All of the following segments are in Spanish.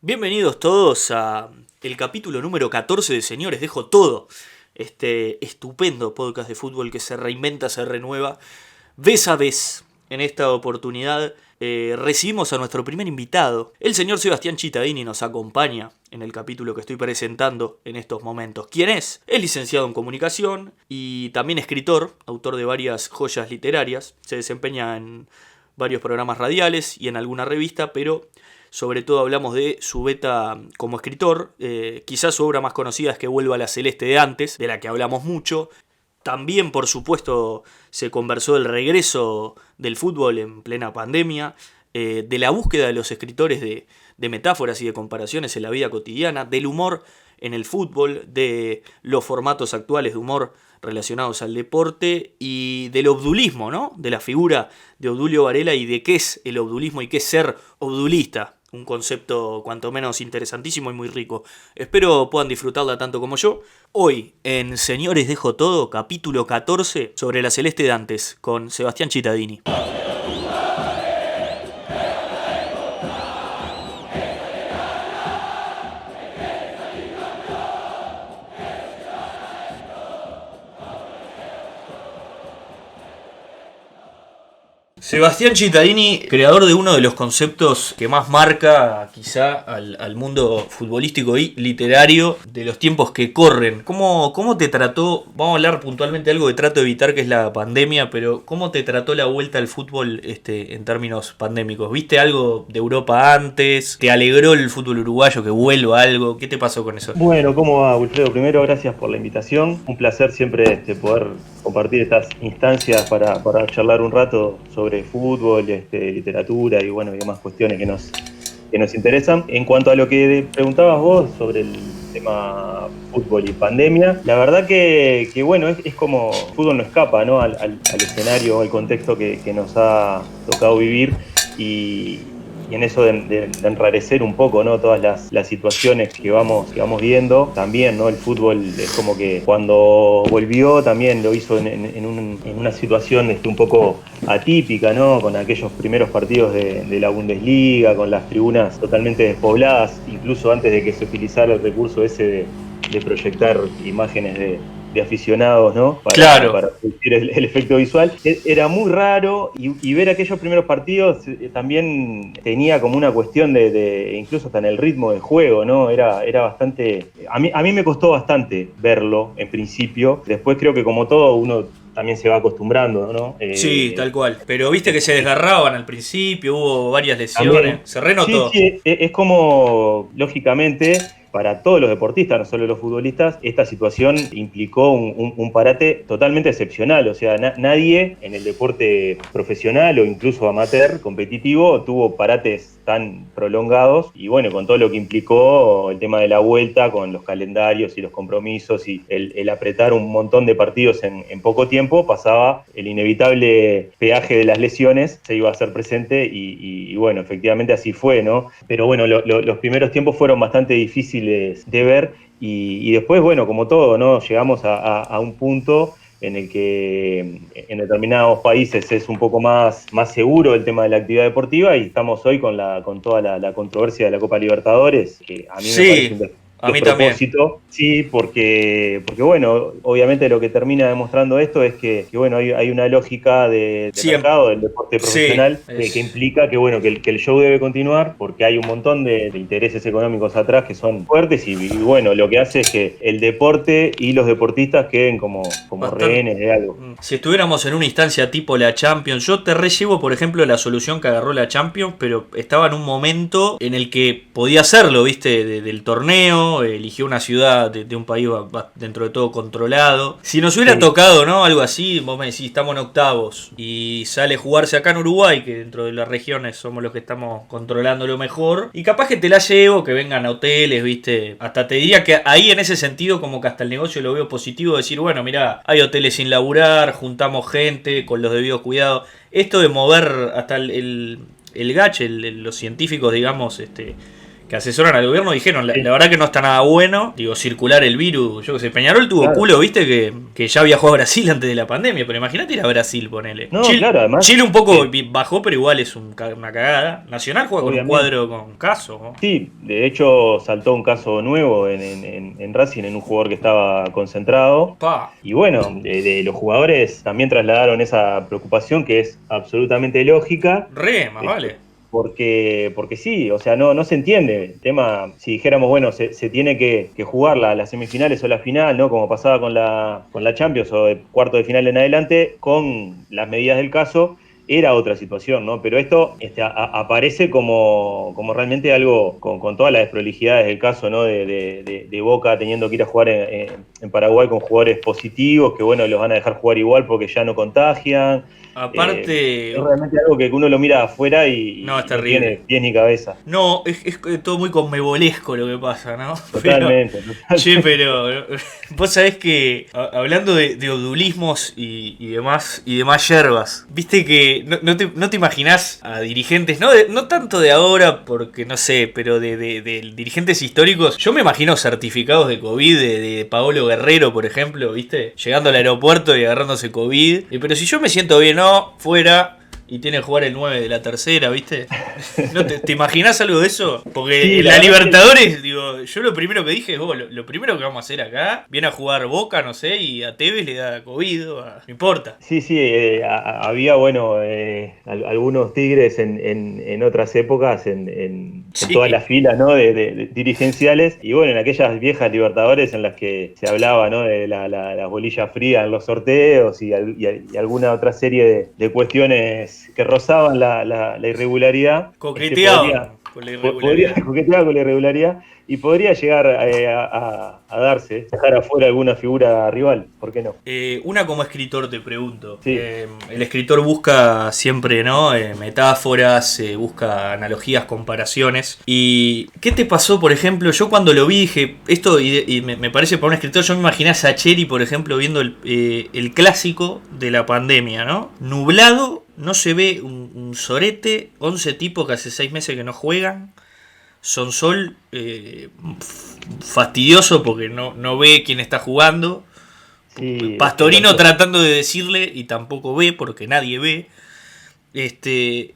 Bienvenidos todos a el capítulo número 14 de Señores Dejo Todo. Este estupendo podcast de fútbol que se reinventa, se renueva vez a vez. En esta oportunidad recibimos a nuestro primer invitado. El señor Sebastián Cittadini nos acompaña en el capítulo que estoy presentando en estos momentos. ¿Quién es? Es licenciado en comunicación y también escritor, autor de varias joyas literarias. Se desempeña en varios programas radiales y en alguna revista, pero sobre todo hablamos de su beta como escritor. Quizás su obra más conocida es Que vuelva a la celeste de antes, de la que hablamos mucho. También, por supuesto, se conversó del regreso del fútbol en plena pandemia, de la búsqueda de los escritores de metáforas y de comparaciones en la vida cotidiana, del humor en el fútbol, de los formatos actuales de humor relacionados al deporte y del obdulismo, ¿no? De la figura de Obdulio Varela y de qué es el obdulismo y qué es ser obdulista. Un concepto cuanto menos interesantísimo y muy rico. Espero puedan disfrutarla tanto como yo. Hoy, en Señores Dejo Todo, capítulo 14, sobre la celeste de antes, con Sebastián Cittadini. Sebastián Cittadini, creador de uno de los conceptos que más marca quizá al mundo futbolístico y literario de los tiempos que corren. ¿Cómo te trató? Vamos a hablar puntualmente de algo que trato de evitar, que es la pandemia, pero ¿cómo te trató la vuelta al fútbol en términos pandémicos? ¿Viste algo de Europa antes? ¿Te alegró el fútbol uruguayo que vuelva algo? ¿Qué te pasó con eso? Bueno, ¿cómo va, Wilfredo? Primero, gracias por la invitación. Un placer siempre poder compartir estas instancias para charlar un rato sobre fútbol, literatura y bueno, y demás cuestiones que nos interesan. En cuanto a lo que preguntabas vos sobre el tema fútbol y pandemia, la verdad que bueno, es como fútbol no escapa, ¿no? al escenario, al contexto que nos ha tocado vivir y en eso de enrarecer un poco, ¿no? Todas las situaciones que vamos viendo. También, ¿no? El fútbol es como que cuando volvió también lo hizo en una situación un poco atípica, ¿no? Con aquellos primeros partidos de la Bundesliga, con las tribunas totalmente despobladas, incluso antes de que se utilizara el recurso ese de proyectar imágenes de aficionados, ¿no? Claro. Para producir el efecto visual. Era muy raro y ver aquellos primeros partidos también tenía como una cuestión de incluso hasta en el ritmo del juego, ¿no? Era bastante... A mí me costó bastante verlo en principio. Después creo que como todo uno también se va acostumbrando, ¿no? Sí, tal cual. Pero viste que se desgarraban al principio, hubo varias lesiones. También, Se sí, renotó. sí, es como, lógicamente, para todos los deportistas, no solo los futbolistas, esta situación implicó un parate totalmente excepcional. O sea, nadie en el deporte profesional o incluso amateur, competitivo, tuvo parates tan prolongados. Y bueno, con todo lo que implicó el tema de la vuelta, con los calendarios y los compromisos y el apretar un montón de partidos en poco tiempo, pasaba el inevitable peaje de las lesiones, se iba a hacer presente y bueno, efectivamente así fue, ¿no? Pero bueno, los primeros tiempos fueron bastante difíciles de ver y después, bueno, como todo, ¿no? Llegamos a un punto en el que en determinados países es un poco más seguro el tema de la actividad deportiva y estamos hoy con toda la controversia de la Copa Libertadores, que a mí me parece Sí, un a mí también. despropósito, sí, porque bueno, obviamente lo que termina demostrando esto es que bueno, hay una lógica de Siempre. mercado del deporte Sí, profesional que es. implica que bueno, que el show debe continuar porque hay un montón de intereses económicos atrás que son fuertes y bueno, lo que hace es que el deporte y los deportistas queden como Bastante. rehenes de algo. Si estuviéramos en una instancia tipo la Champions, yo te rellevo, por ejemplo, la solución que agarró la Champions, pero estaba en un momento en el que podía hacerlo, ¿viste? Del torneo, eligió una ciudad de un país dentro de todo controlado. Si nos hubiera Sí. tocado, ¿no? Algo así, vos me decís, estamos en octavos y sale a jugarse acá en Uruguay, que dentro de las regiones somos los que estamos controlando lo mejor, y capaz que te la llevo, que vengan a hoteles, ¿viste? Hasta te diría que ahí en ese sentido como que hasta el negocio lo veo positivo, decir, bueno, mirá, hay hoteles sin laburar, juntamos gente con los debidos cuidados. Esto de mover hasta el gache, los científicos, digamos, que asesoran al gobierno dijeron, Sí. la verdad que no está nada bueno, digo, circular el virus, yo que sé, Peñarol tuvo Claro. culo, viste, que ya viajó a Brasil antes de la pandemia, pero imagínate ir a Brasil, ponele. No, claro, además, Chile un poco bajó, pero igual es una cagada. Nacional juega con un obviamente. cuadro con Caso, ¿no? Sí, de hecho saltó un caso nuevo en Racing, en un jugador que estaba concentrado. Pa. Y bueno, de los jugadores también trasladaron esa preocupación que es absolutamente lógica. Re, más eh, vale. porque sí, o sea, no se entiende. El tema, si dijéramos, bueno, se tiene que jugar las semifinales o la final, ¿no? Como pasaba con la Champions o de cuarto de final en adelante, con las medidas del caso, era otra situación, ¿no? Pero esto aparece como realmente algo con todas las desprolijidades del caso, ¿no? De Boca teniendo que ir a jugar en Paraguay con jugadores positivos, que bueno, los van a dejar jugar igual porque ya no contagian. Aparte, Es realmente algo que uno lo mira afuera no, es y no terrible. tiene pies ni cabeza. No, es todo muy conmebolesco lo que pasa, ¿no? Totalmente. Che, pero vos sabés que hablando de odulismos y demás yerbas, viste que no te imaginás a dirigentes, no tanto de ahora, porque no sé, pero de dirigentes históricos. Yo me imagino certificados de COVID de Paolo Guerrero, por ejemplo, viste, llegando al aeropuerto y agarrándose COVID. Pero si yo me siento bien, no, fuera. Y tiene que jugar el 9 de la tercera, ¿viste? ¿No te imaginás algo de eso? Porque Sí, en la Libertadores, digo, yo lo primero que dije es, lo primero que vamos a hacer acá, viene a jugar Boca, no sé, y a Tevez le da COVID, no importa. Sí, había, bueno, algunos tigres en otras épocas, en Sí. todas las filas, ¿no? de dirigenciales, y bueno, en aquellas viejas Libertadores en las que se hablaba, ¿no? De las bolillas frías en los sorteos y alguna otra serie de cuestiones que rozaban la irregularidad. Coqueteaban con la irregularidad. Coqueteaba con la irregularidad y podría llegar a darse, dejar afuera alguna figura rival, ¿por qué no? Una como escritor te pregunto. Sí. El escritor busca siempre, ¿no? Metáforas, busca analogías, comparaciones. ¿Y qué te pasó, por ejemplo? Yo cuando lo vi dije, esto y me parece para un escritor, yo me imaginé a Sacheri, por ejemplo, viendo el clásico de la pandemia, ¿no? Nublado, no se ve un sorete, 11 tipos que hace 6 meses que no juegan. Sonsol fastidioso porque no ve quién está jugando. Sí, Pastorino tratando de decirle y tampoco ve porque nadie ve.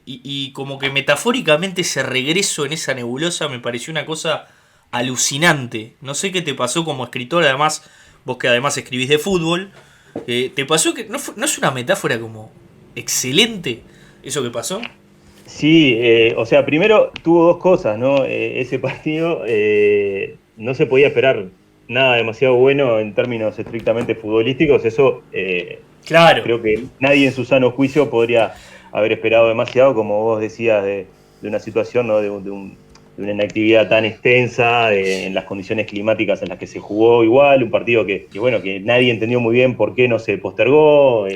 Y como que metafóricamente ese regreso en esa nebulosa me pareció una cosa alucinante. No sé qué te pasó como escritor, además, vos que además escribís de fútbol. ¿Te pasó que no es una metáfora como excelente eso que pasó? Sí, o sea, primero tuvo dos cosas, ¿no? Ese partido no se podía esperar nada demasiado bueno en términos estrictamente futbolísticos. Eso Claro. creo que nadie en su sano juicio podría haber esperado demasiado, como vos decías, de una situación, ¿no? de una inactividad tan extensa, en las condiciones climáticas en las que se jugó igual, un partido que nadie entendió muy bien por qué no se postergó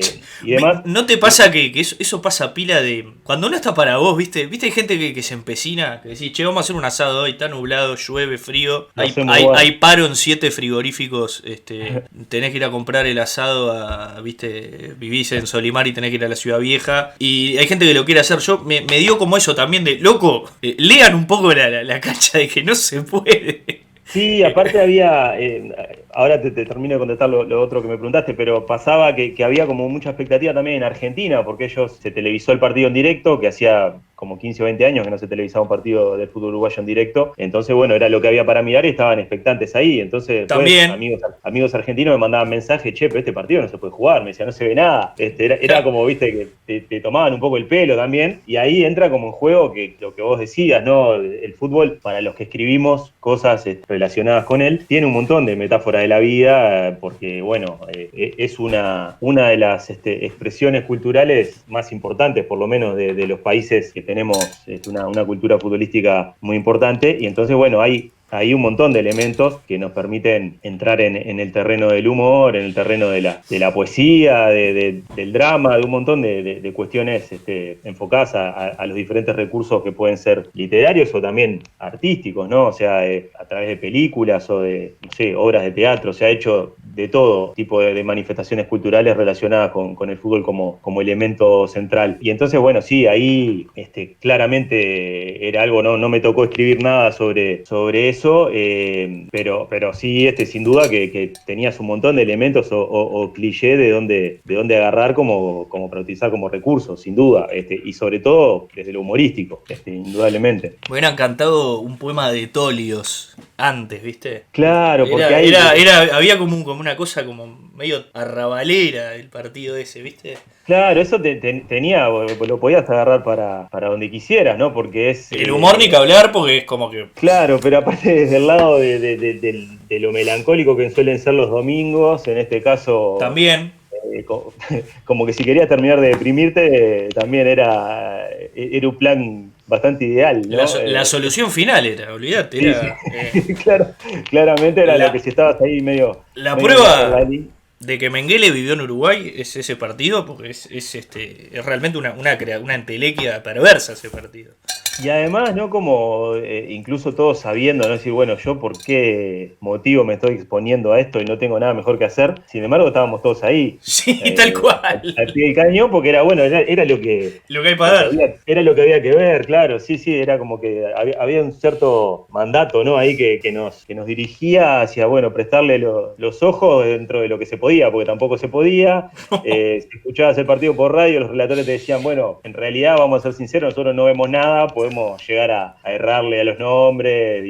y demás. ¿No te pasa que eso pasa pila de... Cuando uno está para vos, ¿viste? ¿Viste? Hay gente que se empecina, que decís, che, vamos a hacer un asado hoy, está nublado, llueve, frío, hay paro en 7 frigoríficos, tenés que ir a comprar el asado, ¿viste? Vivís en Solimar y tenés que ir a la Ciudad Vieja, y hay gente que lo quiere hacer. Yo me dio como eso también de, loco, lean un poco la cancha de que no se puede. Sí, aparte había, ahora te termino de contestar lo otro que me preguntaste, pero pasaba que había como mucha expectativa también en Argentina, porque se televisó el partido en directo, que hacía como 15 o 20 años que no se televisaba un partido del fútbol uruguayo en directo, entonces bueno, era lo que había para mirar y estaban expectantes ahí, entonces también amigos argentinos me mandaban mensajes, che, pero este partido no se puede jugar, me decía, no se ve nada, era como, viste, que te tomaban un poco el pelo también, y ahí entra como en juego que lo que vos decías, ¿no? El fútbol, para los que escribimos cosas relacionadas con él, tiene un montón de metáforas de la vida, porque bueno, es una de las expresiones culturales más importantes, por lo menos de los países que tenemos una cultura futbolística muy importante, y entonces bueno, hay un montón de elementos que nos permiten entrar en el terreno del humor, en el terreno de la poesía, del drama, de un montón de cuestiones enfocadas a los diferentes recursos que pueden ser literarios o también artísticos, ¿no? O sea, a través de películas o de, no sé, obras de teatro. Se ha hecho de todo tipo de manifestaciones culturales relacionadas con el fútbol como elemento central. Y entonces, bueno, sí, ahí claramente era algo, no me tocó escribir nada sobre eso, pero sí, sin duda que tenías un montón de elementos o cliché de dónde agarrar como para utilizar como recurso, sin duda, y sobre todo desde lo humorístico, indudablemente. Me hubieran cantado un poema de Tolios antes, ¿viste? Claro, porque ahí... había como una cosa como medio arrabalera el partido ese, ¿viste? Claro, eso tenía, lo podías agarrar para donde quisieras, ¿no? Porque es... El humor ni que hablar, porque es como que... Claro, pero aparte desde el lado de lo melancólico que suelen ser los domingos, en este caso... También... como que si querías terminar de deprimirte, también era un plan bastante ideal, ¿no? La solución final era, olvídate. Sí. Claro, claramente era lo que si estabas ahí medio... La prueba de que Mengele vivió en Uruguay es ese partido, porque es realmente una entelequia perversa ese partido. Y además, ¿no? Como incluso todos sabiendo, ¿no? Decir, bueno, yo por qué motivo me estoy exponiendo a esto y no tengo nada mejor que hacer. Sin embargo, estábamos todos ahí. Sí, tal cual. Al pie del cañón, porque era lo que... Lo que hay para ver. Era lo que había que ver, claro. Sí, era como que había un cierto mandato, ¿no? Ahí que nos dirigía hacia, bueno, prestarle los ojos dentro de lo que se podía, porque tampoco se podía. Si escuchabas el partido por radio, los relatores te decían, bueno, en realidad, vamos a ser sinceros, nosotros no vemos nada, podemos llegar a errarle a los nombres,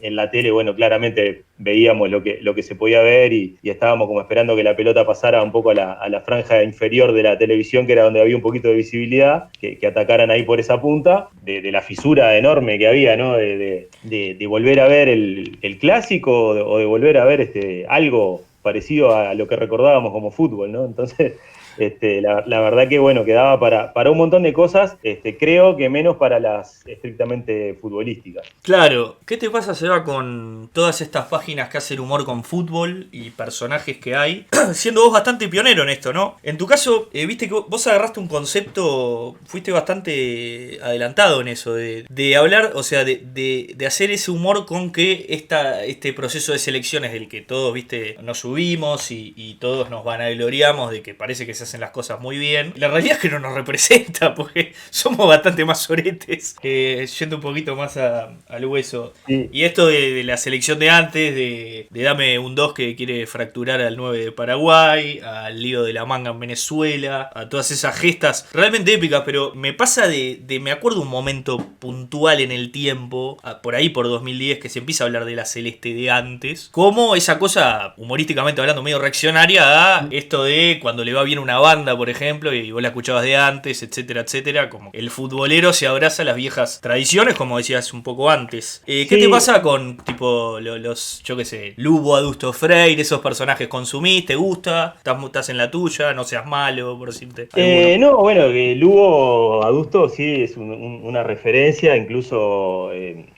en la tele, bueno, claramente veíamos lo que se podía ver y estábamos como esperando que la pelota pasara un poco a la franja inferior de la televisión, que era donde había un poquito de visibilidad, que atacaran ahí por esa punta, de la fisura enorme que había, ¿no? De volver a ver el clásico o de volver a ver algo parecido a lo que recordábamos como fútbol, ¿no? Entonces... la verdad que bueno, quedaba para un montón de cosas, creo que menos para las estrictamente futbolísticas. Claro, ¿qué te pasa, Seba, con todas estas páginas que hacen humor con fútbol y personajes que hay? Siendo vos bastante pionero en esto, ¿no? En tu caso, viste que vos agarraste un concepto, fuiste bastante adelantado en eso, de hablar, o sea, de hacer ese humor con que este proceso de selecciones del que todos, viste, nos subimos y todos nos vanagloriamos de que parece que se hacen las cosas muy bien. La realidad es que no nos representa, porque somos bastante más soretes, yendo un poquito más al hueso. Sí. Y esto de la selección de antes, de dame un 2 que quiere fracturar al 9 de Paraguay, al lío de la manga en Venezuela, a todas esas gestas realmente épicas, pero me pasa me acuerdo un momento puntual en el tiempo, por ahí por 2010, que se empieza a hablar de la celeste de antes, como esa cosa, humorísticamente hablando, medio reaccionaria a esto de cuando le va bien una banda, por ejemplo, y vos la escuchabas de antes, etcétera, etcétera, como el futbolero se abraza a las viejas tradiciones, como decías un poco antes. ¿Qué te pasa con, tipo, los yo qué sé, Lugo, Adusto Freire, esos personajes consumís, te gusta, estás en la tuya, no seas malo, por decirte? No, bueno, Lugo, Adusto sí es una referencia, incluso,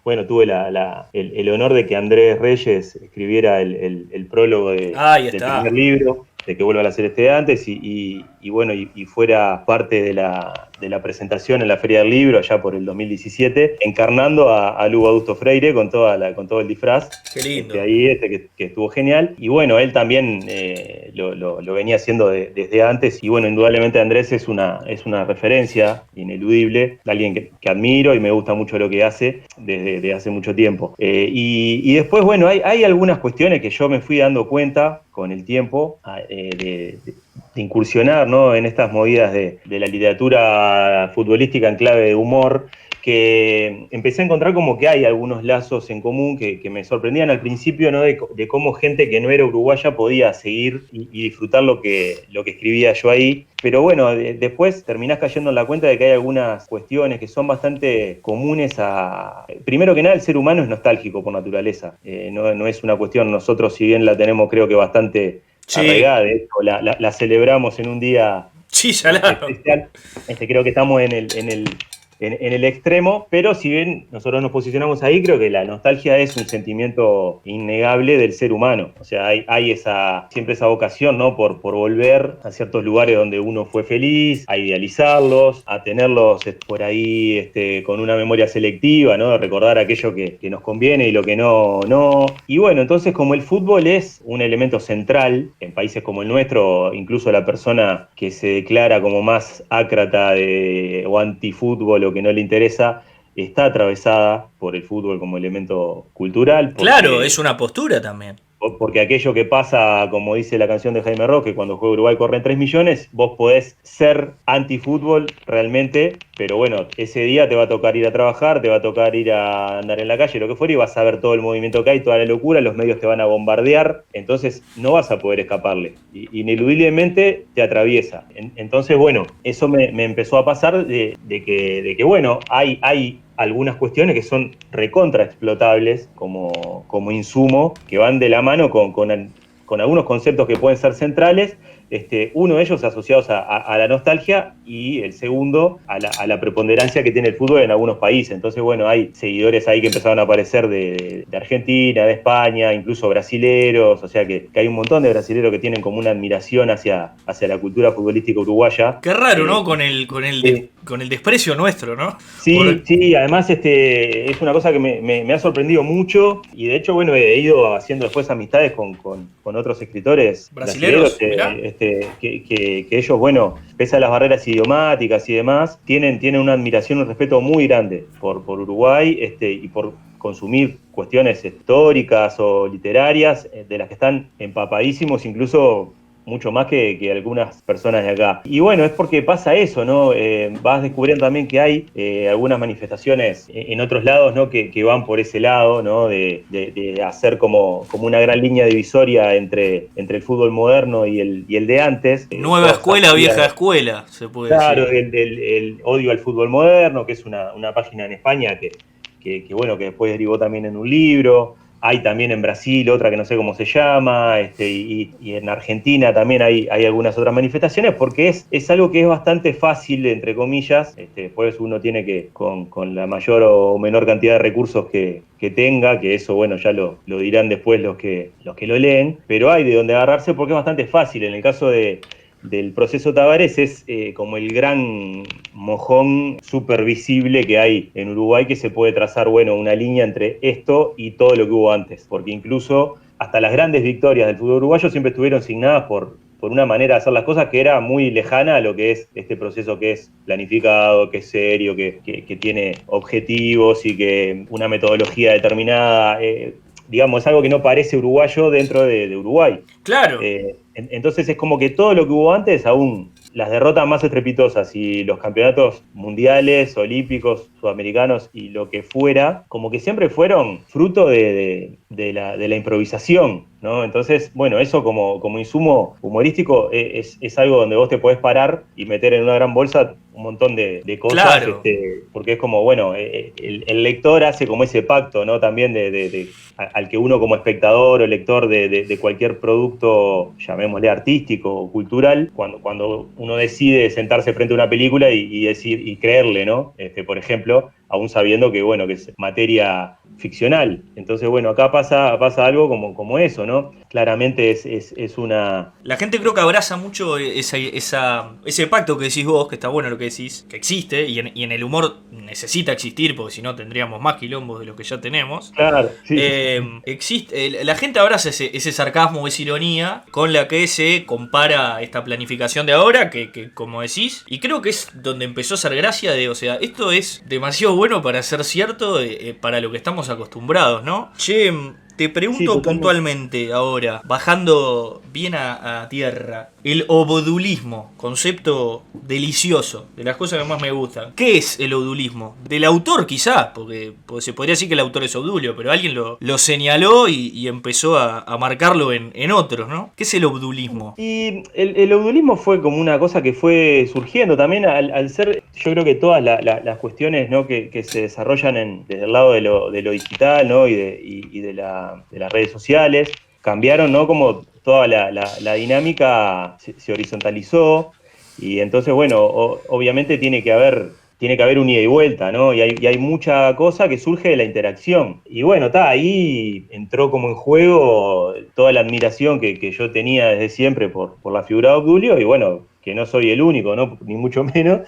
bueno, tuve el honor de que Andrés Reyes escribiera el prólogo del primer libro, de que vuelva a la celeste de antes y bueno, y fuera parte de la presentación en la Feria del Libro allá por el 2017, encarnando a Lugo Adusto Freire con todo el disfraz. Qué lindo. Ahí que estuvo genial. Y bueno, él también lo venía haciendo desde antes. Y bueno, indudablemente Andrés es una referencia ineludible, alguien que admiro y me gusta mucho lo que hace desde hace mucho tiempo. Y después, bueno, hay algunas cuestiones que yo me fui dando cuenta con el tiempo de incursionar, ¿no?, en estas movidas de la literatura futbolística en clave de humor, que empecé a encontrar como que hay algunos lazos en común que me sorprendían al principio, ¿no?, de cómo gente que no era uruguaya podía seguir y disfrutar lo que escribía yo ahí. Pero bueno, después terminás cayendo en la cuenta de que hay algunas cuestiones que son bastante comunes primero que nada, el ser humano es nostálgico por naturaleza. No es una cuestión, nosotros si bien la tenemos creo que bastante arraigada, de hecho la celebramos en un día especial. Creo que estamos en en el extremo, pero si bien nosotros nos posicionamos ahí, creo que la nostalgia es un sentimiento innegable del ser humano. O sea, hay siempre esa vocación, ¿no? Por volver a ciertos lugares donde uno fue feliz, a idealizarlos, a tenerlos por ahí con una memoria selectiva, ¿no? De recordar aquello que nos conviene y lo que no, no. Y bueno, entonces como el fútbol es un elemento central en países como el nuestro, incluso la persona que se declara como más ácrata o antifútbol o que no le interesa, está atravesada por el fútbol como elemento cultural. Claro, es una postura también. Porque aquello que pasa, como dice la canción de Jaime Roque, cuando juega Uruguay corren 3 millones, vos podés ser antifútbol realmente, pero bueno, ese día te va a tocar ir a trabajar, te va a tocar ir a andar en la calle, lo que fuera, y vas a ver todo el movimiento que hay, toda la locura, los medios te van a bombardear, entonces no vas a poder escaparle. Ineludiblemente te atraviesa. Entonces, bueno, eso me empezó a pasar de que bueno, hay algunas cuestiones que son recontra explotables como insumo, que van de la mano con algunos conceptos que pueden ser centrales, uno de ellos asociados a la nostalgia y el segundo a la preponderancia que tiene el fútbol en algunos países. Entonces, bueno, hay seguidores ahí que empezaron a aparecer de Argentina, de España, incluso brasileros, o sea que hay un montón de brasileros que tienen como una admiración hacia la cultura futbolística uruguaya. Qué raro, ¿no? Con el desprecio nuestro, ¿no? Sí, sí, además es una cosa que me ha sorprendido mucho y de hecho, bueno, he ido haciendo después amistades con otros escritores brasileros, que ellos, bueno, pese a las barreras idiomáticas y demás, tienen una admiración, un respeto muy grande por Uruguay y por consumir cuestiones históricas o literarias de las que están empapadísimos, incluso mucho más que algunas personas de acá. Y bueno, es porque pasa eso, ¿no? Vas descubriendo también que hay algunas manifestaciones en otros lados, ¿no? Que van por ese lado, ¿no? De hacer como una gran línea divisoria entre el fútbol moderno y el de antes. Nueva escuela, vieja escuela, se puede decir. Claro, el el odio al fútbol moderno, que es una página en España que bueno, que después derivó también en un libro. Hay también en Brasil otra que no sé cómo se llama, y en Argentina también hay algunas otras manifestaciones, porque es algo que es bastante fácil, entre comillas, después uno tiene que, con la mayor o menor cantidad de recursos que tenga, que eso, bueno, ya lo dirán después los que lo leen, pero hay de donde agarrarse porque es bastante fácil. En el caso del proceso Tavares es como el gran mojón súper visible que hay en Uruguay, que se puede trazar, bueno, una línea entre esto y todo lo que hubo antes, porque incluso hasta las grandes victorias del fútbol uruguayo siempre estuvieron signadas por una manera de hacer las cosas que era muy lejana a lo que es este proceso que es planificado, que es serio, que tiene objetivos y que una metodología determinada, digamos, es algo que no parece uruguayo dentro de Uruguay. Claro. Entonces es como que todo lo que hubo antes, aún las derrotas más estrepitosas y los campeonatos mundiales, olímpicos, sudamericanos y lo que fuera, como que siempre fueron fruto de la improvisación, ¿no? Entonces, bueno, eso como insumo humorístico es algo donde vos te podés parar y meter en una gran bolsa un montón de cosas, claro. Porque es como, bueno, el lector hace como ese pacto, ¿no? También al que uno como espectador o lector de cualquier producto, llamémosle artístico o cultural, cuando uno decide sentarse frente a una película y decir y creerle, ¿no? Por ejemplo, aún sabiendo que, bueno, que es materia ficcional. Entonces, bueno, acá pasa algo como eso, ¿no? Claramente es una... La gente creo que abraza mucho ese pacto que decís vos, que está bueno lo que decís, que existe, y en el humor necesita existir, porque si no tendríamos más quilombos de los que ya tenemos. Claro, sí. Existe, la gente abraza ese sarcasmo, esa ironía, con la que se compara esta planificación de ahora, que como decís, y creo que es donde empezó a hacer gracia o sea, esto es demasiado bueno para ser cierto, para lo que estamos acostumbrados, ¿no? Che, te pregunto puntualmente ahora, bajando bien a tierra, el obodulismo, concepto delicioso, de las cosas que más me gustan. ¿Qué es el obodulismo? Del autor quizás, porque se podría decir que el autor es Obdulio, pero alguien lo señaló y empezó a marcarlo en otros, ¿no? ¿Qué es el obodulismo? Y el obodulismo fue como una cosa que fue surgiendo también al ser, yo creo que todas las cuestiones, ¿no? que se desarrollan desde el lado de lo digital, ¿no? y de las redes sociales, cambiaron, ¿no? Como toda la dinámica se horizontalizó y entonces, bueno, obviamente tiene que haber tiene que haber un ida y vuelta, ¿no? Y hay mucha cosa que surge de la interacción. Y bueno, ahí entró como en juego toda la admiración que yo tenía desde siempre por la figura de Obdulio, y bueno, que no soy el único, ¿no? Ni mucho menos.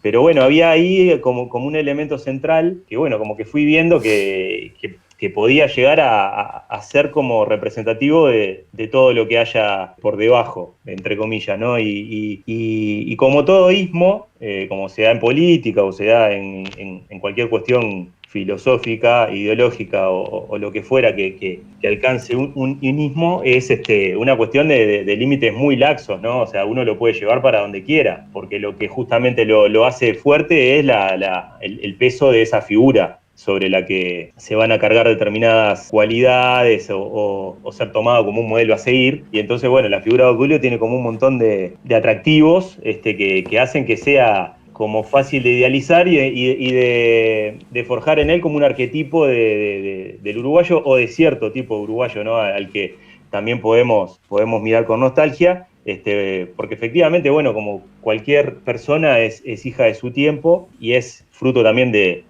Pero bueno, había ahí como un elemento central que, bueno, como que fui viendo que podía llegar a ser como representativo de todo lo que haya por debajo, entre comillas, ¿no? Y como todo ismo, como se da en política o se da en cualquier cuestión filosófica, ideológica o lo que fuera que alcance un ismo, es una cuestión de límites muy laxos, ¿no? O sea, uno lo puede llevar para donde quiera, porque lo que justamente lo hace fuerte es el peso de esa figura sobre la que se van a cargar determinadas cualidades o ser tomado como un modelo a seguir. Y entonces, bueno, la figura de Obdulio tiene como un montón de atractivos que hacen que sea como fácil de idealizar y de forjar en él como un arquetipo del uruguayo o de cierto tipo de uruguayo, ¿no? Al que también podemos mirar con nostalgia. Porque efectivamente, bueno, como cualquier persona es hija de su tiempo y es fruto también de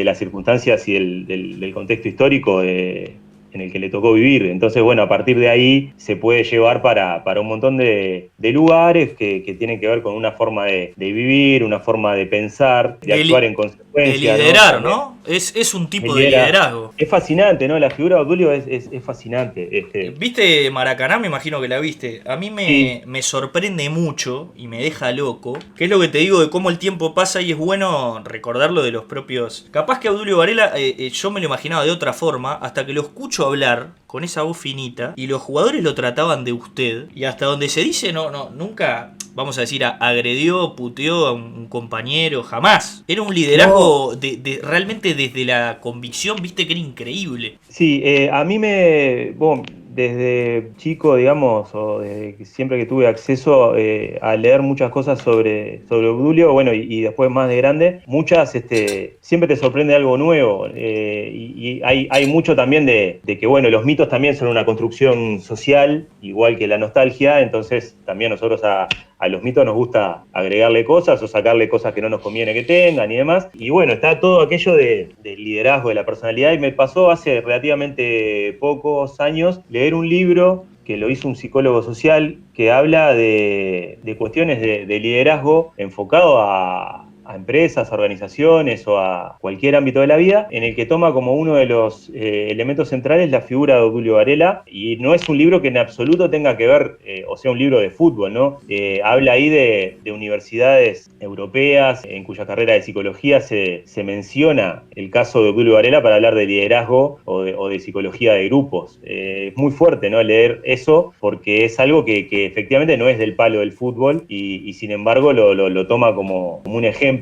las circunstancias y del contexto histórico en el que le tocó vivir. Entonces, bueno, a partir de ahí se puede llevar para un montón de lugares que tienen que ver con una forma de vivir, una forma de pensar, de actuar en de consecuencia, liderar, ¿no? ¿no? Es un tipo de liderazgo. Es fascinante, ¿no? La figura de Obdulio es fascinante. ¿Viste Maracaná? Me imagino que la viste. A mí Sí. me sorprende mucho y me deja loco, que es lo que te digo de cómo el tiempo pasa y es bueno recordarlo de los propios... Capaz que Obdulio Varela yo me lo imaginaba de otra forma, hasta que lo escucho hablar con esa voz finita y los jugadores lo trataban de usted, y hasta donde se dice, nunca... Vamos a decir, agredió, puteó a un compañero, jamás. Era un liderazgo realmente desde la convicción, viste, que era increíble. Sí, a mí bueno, desde chico, digamos, o desde siempre que tuve acceso a leer muchas cosas sobre Obdulio, bueno, y después más de grande, muchas, siempre te sorprende algo nuevo. Y hay mucho también de que, bueno, los mitos también son una construcción social, igual que la nostalgia, entonces también nosotros a los mitos nos gusta agregarle cosas o sacarle cosas que no nos conviene que tengan y demás. Y bueno, está todo aquello del liderazgo, de la personalidad, y me pasó hace relativamente pocos años leer un libro que lo hizo un psicólogo social que habla de cuestiones de liderazgo enfocado a empresas, a organizaciones o a cualquier ámbito de la vida, en el que toma como uno de los elementos centrales la figura de Obdulio Varela, y no es un libro que en absoluto tenga que ver, o sea, un libro de fútbol, ¿no? Habla ahí de universidades europeas en cuya carrera de psicología se menciona el caso de Obdulio Varela para hablar de liderazgo o de psicología de grupos. Es muy fuerte, ¿no? Leer eso, porque es algo que efectivamente no es del palo del fútbol y sin embargo lo toma como un ejemplo.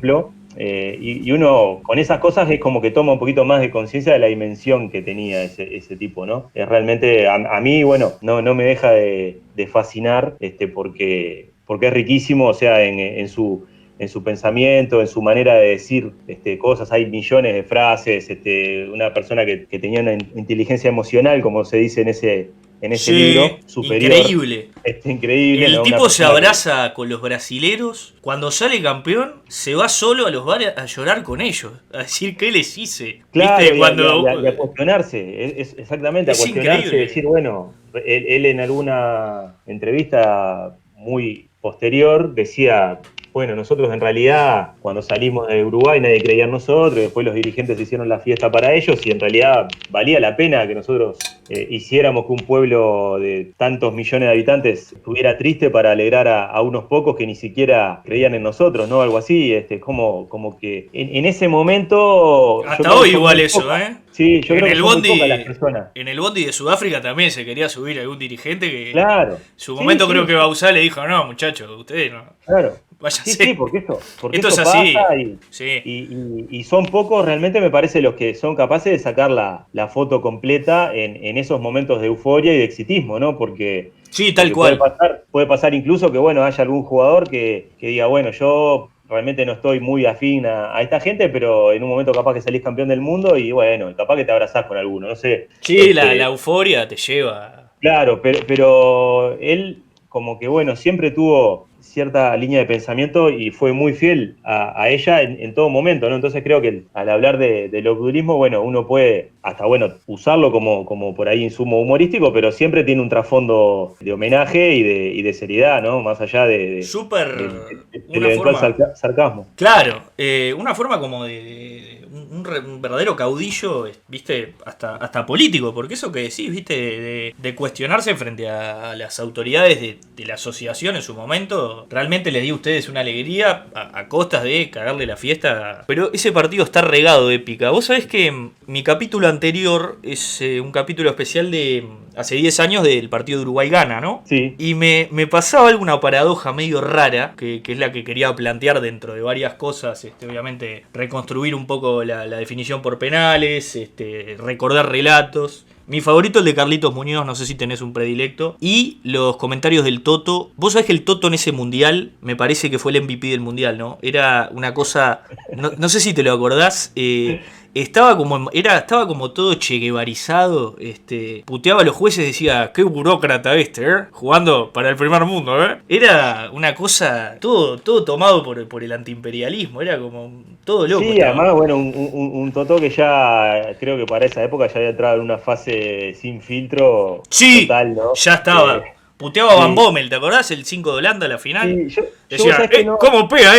Y uno con esas cosas es como que toma un poquito más de conciencia de la dimensión que tenía ese tipo, ¿no? Es realmente, a mí, bueno, no me deja de fascinar, porque es riquísimo, o sea, en su pensamiento, en su manera de decir cosas. Hay millones de frases, una persona que tenía una inteligencia emocional, como se dice en ese libro, superior. Increíble. Increíble, El ¿no? tipo se abraza con los brasileros. Cuando sale campeón, se va solo a los bares a llorar con ellos. A decir qué les hice. Claro, ¿Viste? y a cuestionarse, exactamente, a cuestionarse, increíble. decir, bueno, él en alguna entrevista muy posterior decía, bueno, nosotros en realidad cuando salimos de Uruguay nadie creía en nosotros, después los dirigentes hicieron la fiesta para ellos y en realidad valía la pena que nosotros hiciéramos que un pueblo de tantos millones de habitantes estuviera triste para alegrar a unos pocos que ni siquiera creían en nosotros, ¿no? Algo así, como que en ese momento... Hasta hoy igual eso, ¿eh? Sí, yo creo que son muy pocas las bondi, personas. en el bondi de Sudáfrica también se quería subir algún dirigente que en Claro. su momento Sí, creo que Bauzá le dijo, no muchachos, ustedes no, claro. váyanse. Sí, porque Esto eso es así. pasa Sí. y son pocos realmente, me parece, los que son capaces de sacar la foto completa en esos momentos de euforia y de exitismo, ¿no? Porque Tal cual. puede pasar incluso que, bueno, haya algún jugador que diga, bueno, yo realmente no estoy muy afín a esta gente, pero en un momento capaz que salís campeón del mundo y, bueno, capaz que te abrazás con alguno, no sé. Sí, la euforia te lleva. Claro, pero él como que, bueno, siempre tuvo cierta línea de pensamiento y fue muy fiel a ella en todo momento, ¿no? Entonces creo que al hablar del obdulismo, bueno, uno puede hasta, bueno, usarlo como por ahí insumo humorístico, pero siempre tiene un trasfondo de homenaje y de seriedad, ¿no? Más allá Súper. del Una eventual forma. sarcasmo. Claro, una forma como un verdadero caudillo, viste, hasta político, porque eso que decís, viste, de cuestionarse frente a las autoridades de la asociación en su momento, realmente les dio a ustedes una alegría a costas de cagarle la fiesta. Pero ese partido está regado de épica. Vos sabés que mi capítulo anterior es un capítulo especial de hace 10 años del partido de Uruguay-Ghana, ¿no? Sí. Y me pasaba alguna paradoja medio rara, que es la que quería plantear dentro de varias cosas, obviamente reconstruir un poco la definición por penales, recordar relatos. Mi favorito el de Carlitos Muñoz, no sé si tenés un predilecto. Y los comentarios del Toto. Vos sabés que el Toto en ese mundial, me parece que fue el MVP del mundial, ¿no? Era una cosa, no sé si te lo acordás, estaba como todo cheguevarizado, puteaba a los jueces, decía, qué burócrata jugando para el primer mundo, Era una cosa, todo tomado por el antiimperialismo, era como todo loco. Sí, estaba. además, bueno, un Totó que ya creo que para esa época ya había entrado en una fase sin filtro Sí, total, ¿no? ya estaba. Puteaba a Van Sí, Bommel, ¿te acordás? El 5 de Holanda, la final. sí, yo vos Decía, sabés que no, ¿cómo pega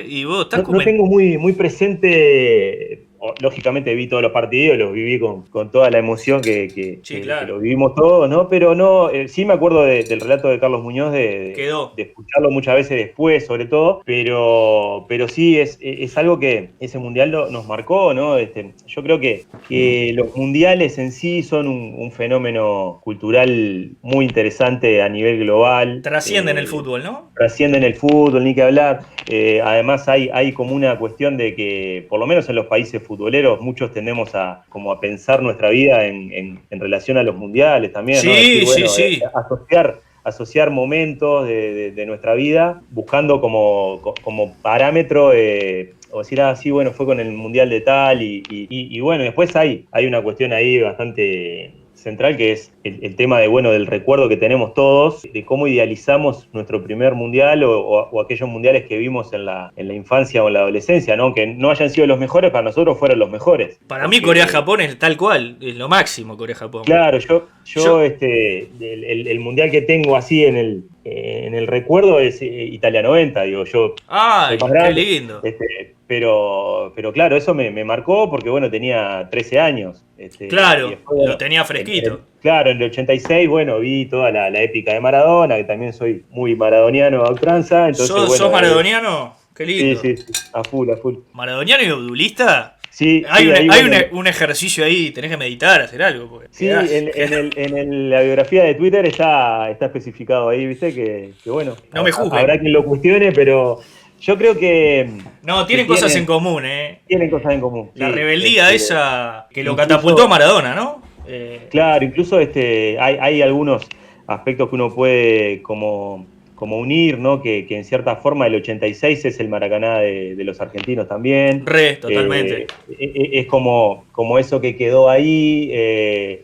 Y vos estás no tengo muy presente, lógicamente vi todos los partidos, los viví con toda la emoción Sí, que claro. lo vivimos todos, ¿no? Pero no, sí me acuerdo del relato de Carlos Muñoz, Quedó. de escucharlo muchas veces después, sobre todo, pero sí es algo que ese mundial nos marcó, ¿no? Yo creo que los mundiales en sí son un fenómeno cultural muy interesante a nivel global. Trascienden el fútbol, ¿no? Trascienden el fútbol, ni que hablar. Además hay como una cuestión de que, por lo menos en los países futboleros, muchos tendemos como a pensar nuestra vida en relación a los mundiales también, ¿no? Decir, Sí, sí, bueno, sí. asociar momentos de nuestra vida buscando como parámetro, o decir, sí, bueno, fue con el mundial de tal, y bueno, después hay una cuestión ahí bastante central, que es el tema bueno, del recuerdo que tenemos todos, de cómo idealizamos nuestro primer mundial o aquellos mundiales que vimos en la infancia o en la adolescencia, ¿no? Aunque no hayan sido los mejores, para nosotros fueron los mejores. Para mí Corea-Japón es tal cual, es lo máximo Corea-Japón. Claro, yo el mundial que tengo así en el recuerdo es Italia 90, digo, yo soy Ay, más qué grande, lindo. pero claro, eso me marcó porque, bueno, tenía 13 años. Y Claro, después, lo bueno, tenía fresquito. claro, en el 86, bueno, vi toda la épica de Maradona, que también soy muy maradoniano a ultranza, entonces, ¿Sos bueno, maradoniano? Qué sí, lindo. sí, sí, a full, a full. ¿Maradoniano y obdulista? Sí, Hay, sí, ahí, bueno, un ejercicio ahí, tenés que meditar, hacer algo. Porque sí, la biografía de Twitter está especificado ahí, ¿viste? Que bueno, no me habrá juzguen. quien lo cuestione, pero yo creo No, que tienen cosas en común, tienen cosas en común, La sí. rebeldía esa que lo catapultó a Incluso, Maradona, ¿no? claro, incluso hay algunos aspectos que uno puede como unir, ¿no? Que en cierta forma el 86 es el Maracaná de los argentinos también. Totalmente. Es como eso que quedó ahí,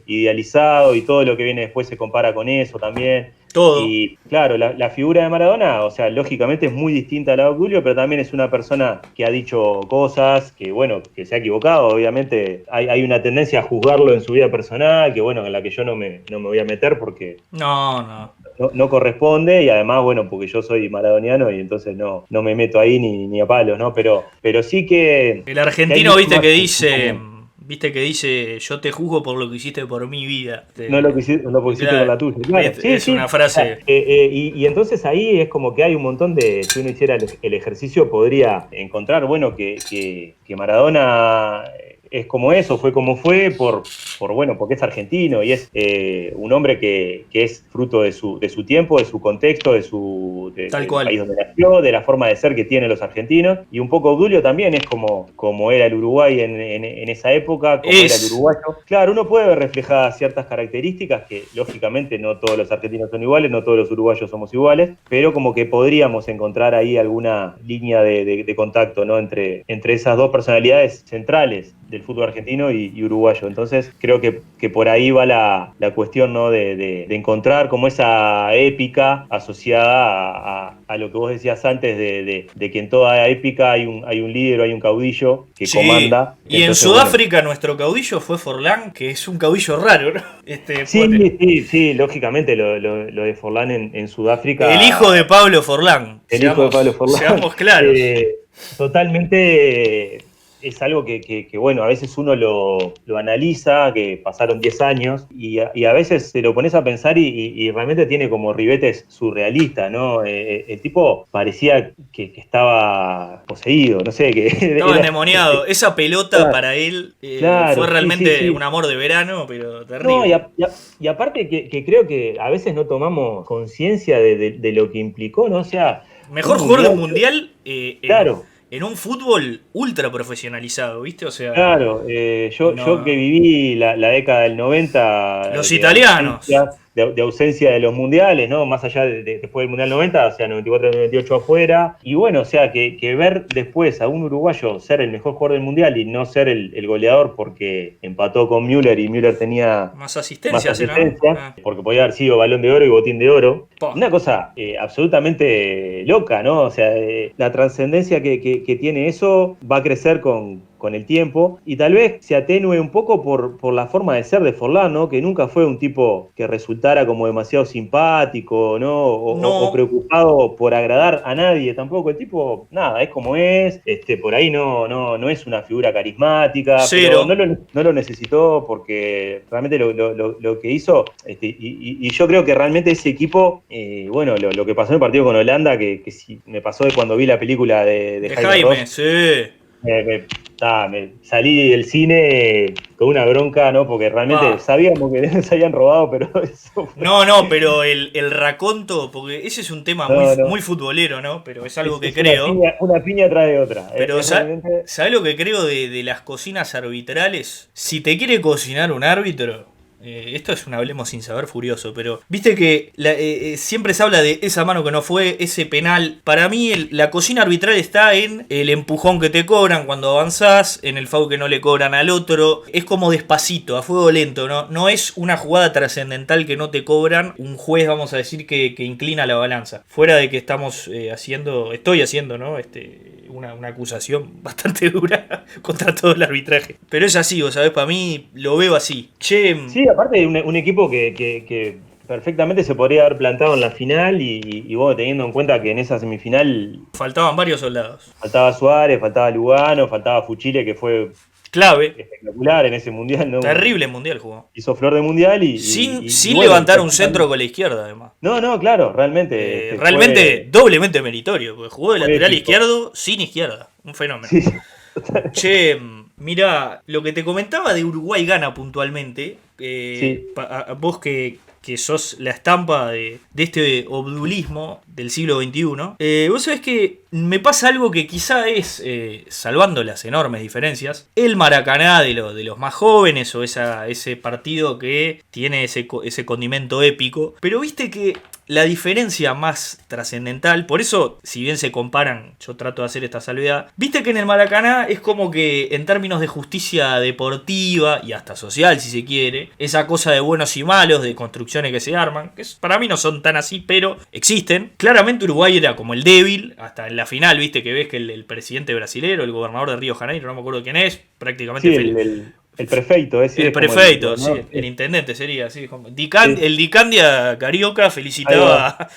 idealizado, y todo lo que viene después se compara con eso también. Todo. Y claro, la figura de Maradona, o sea, lógicamente es muy distinta a la de Obdulio, pero también es una persona que ha dicho cosas, que bueno, que se ha equivocado, obviamente. Hay una tendencia a juzgarlo en su vida personal, que bueno, en la que yo no me voy a meter porque No. no corresponde, y además, bueno, porque yo soy maradoniano y entonces no me meto ahí ni a palos, ¿no? Pero sí que El hay argentino, mucho viste más que en dice, común. yo te juzgo por lo que hiciste por mi vida. No lo que hiciste con la tuya, claro. Sí, Es sí. una frase. Y entonces ahí es como que hay un montón si uno hiciera el ejercicio, podría encontrar, bueno, que Maradona es como eso, fue como fue, bueno, porque es argentino y es un hombre que es fruto de su tiempo, de su contexto, Tal del cual. país donde nació, de la forma de ser que tienen los argentinos. Y un poco Obdulio también es como era el Uruguay en esa época, como era el uruguayo. Claro, uno puede ver reflejadas ciertas características que, lógicamente, no todos los argentinos son iguales, no todos los uruguayos somos iguales, pero como que podríamos encontrar ahí alguna línea de contacto, ¿no? Entre esas dos personalidades centrales del fútbol argentino y uruguayo. Entonces creo que por ahí va la cuestión, ¿no? de encontrar como esa épica asociada a lo que vos decías antes de que en toda épica hay un líder o hay un caudillo que comanda. Y entonces, en Sudáfrica nuestro caudillo fue Forlán, que es un caudillo raro, ¿no? Sí, lógicamente lo de Forlán en Sudáfrica. El hijo de Pablo Forlán. Hijo de Pablo Forlán. Seamos claros. Totalmente es algo que bueno, a veces uno lo analiza, que pasaron 10 años, y a veces te lo pones a pensar y realmente tiene como ribetes surrealistas, ¿no? El tipo parecía que estaba poseído, no sé, que estaba endemoniado. Esa pelota, claro, para él fue realmente un amor de verano, pero terrible. No, y aparte que creo que a veces no tomamos conciencia de lo que implicó, ¿no? O sea, mejor jugador del mundial claro. En un fútbol ultra profesionalizado, ¿viste? O sea, claro, yo que viví la década del 90... Los italianos. De ausencia de los mundiales, ¿no? Más allá después del Mundial 90, o sea, 94, 98 afuera. Y bueno, o sea, que ver después a un uruguayo ser el mejor jugador del Mundial y no ser el goleador porque empató con Müller y Müller tenía más asistencia, porque podía haber sido Balón de Oro y Botín de Oro. Una cosa absolutamente loca, ¿no? O sea, la trascendencia que tiene eso va a crecer con el tiempo, y tal vez se atenúe un poco por la forma de ser de Forlán, ¿no? Que nunca fue un tipo que resultara como demasiado simpático, ¿no? O preocupado por agradar a nadie tampoco. El tipo, nada, es como es, por ahí no es una figura carismática, pero no lo necesitó porque realmente lo que hizo, y yo creo que realmente ese equipo, bueno, lo que pasó en el partido con Holanda, que sí, me pasó de cuando vi la película de Jaime Ross, sí. Me salí del cine con una bronca, ¿no? Porque realmente sabíamos que se habían robado, pero eso... pero el raconto, porque ese es un tema muy futbolero, ¿no? Pero es algo que creo... Una piña trae otra. Pero ¿sabés lo que creo de las cocinas arbitrales? Si te quiere cocinar un árbitro... esto es un hablemos sin saber furioso, pero viste que siempre se habla de esa mano que no fue, ese penal. Para mí la cocina arbitral está en el empujón que te cobran cuando avanzás, en el foul que no le cobran al otro. Es como despacito, a fuego lento, no es una jugada trascendental que no te cobran un juez, vamos a decir, que inclina la balanza. Fuera de que estoy haciendo, ¿no? Una acusación bastante dura contra todo el arbitraje. Pero es así, vos sabés, para mí lo veo así. Sí, aparte de un equipo que perfectamente se podría haber plantado en la final y bueno, teniendo en cuenta que en esa semifinal... faltaban varios soldados. Faltaba Suárez, faltaba Lugano, faltaba Fuchile, que fue... clave. Espectacular en ese mundial, ¿no? Terrible mundial jugó. Hizo flor de mundial sin bueno, levantar un centro con la izquierda, además. No, claro, realmente. Realmente doblemente meritorio, porque jugó de lateral izquierdo sin izquierda. Un fenómeno. Sí. Che, mira, lo que te comentaba de Uruguay-Ghana puntualmente, vos que sos la estampa de este obdulismo del siglo XXI, vos sabés que me pasa algo que quizá es, salvando las enormes diferencias, el Maracaná de los más jóvenes o ese partido que tiene ese condimento épico, pero viste que la diferencia más trascendental, por eso, si bien se comparan, yo trato de hacer esta salvedad, viste que en el Maracaná es como que en términos de justicia deportiva y hasta social, si se quiere, esa cosa de buenos y malos, de construcciones que se arman, que para mí no son tan así, pero existen. Claramente Uruguay era como el débil, hasta en la final, viste que ves que el presidente brasilero, el gobernador de Río de Janeiro, no me acuerdo quién es, prácticamente... Sí, el prefeito, el prefeito, sí, el intendente sería así. El Dicandia Carioca felicitaba,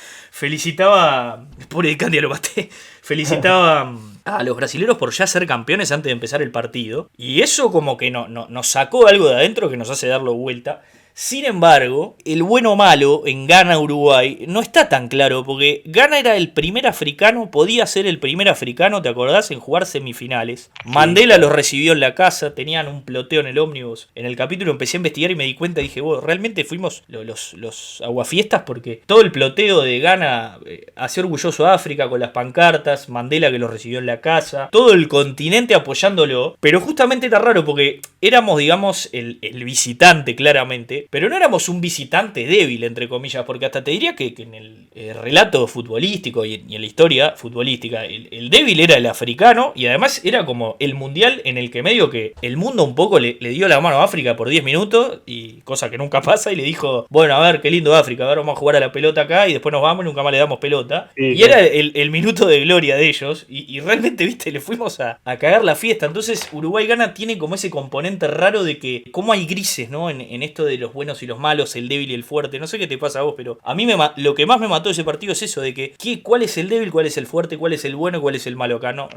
pobre Dicandia lo maté, felicitaba a los brasileros por ya ser campeones antes de empezar el partido. Y eso como que nos sacó algo de adentro que nos hace darlo vuelta. Sin embargo, el bueno o malo en Ghana-Uruguay no está tan claro, porque Ghana era el primer africano, podía ser el primer africano, ¿te acordás?, en jugar semifinales. Sí. Mandela los recibió en la casa, tenían un ploteo en el ómnibus. En el capítulo empecé a investigar y me di cuenta, dije, realmente fuimos los aguafiestas, porque todo el ploteo de Ghana hacía orgulloso a África con las pancartas, Mandela que los recibió en la casa, todo el continente apoyándolo, pero justamente era raro porque éramos, digamos, el visitante claramente, pero no éramos un visitante débil, entre comillas, porque hasta te diría que en el relato futbolístico y en la historia futbolística, el débil era el africano, y además era como el mundial en el que medio que el mundo un poco le dio la mano a África por 10 minutos, y cosa que nunca pasa, y le dijo, bueno, a ver, qué lindo África, a ver, vamos a jugar a la pelota acá, y después nos vamos y nunca más le damos pelota. Sí, y era el minuto de gloria de ellos, y realmente, viste, le fuimos a cagar la fiesta. Entonces Uruguay gana, tiene como ese componente raro de que, cómo hay grises, ¿no? En esto de los buenos y los malos, el débil y el fuerte. No sé qué te pasa a vos, pero a mí lo que más me mató de ese partido es eso, de que cuál es el débil, cuál es el fuerte, cuál es el bueno y cuál es el malo acá, ¿no?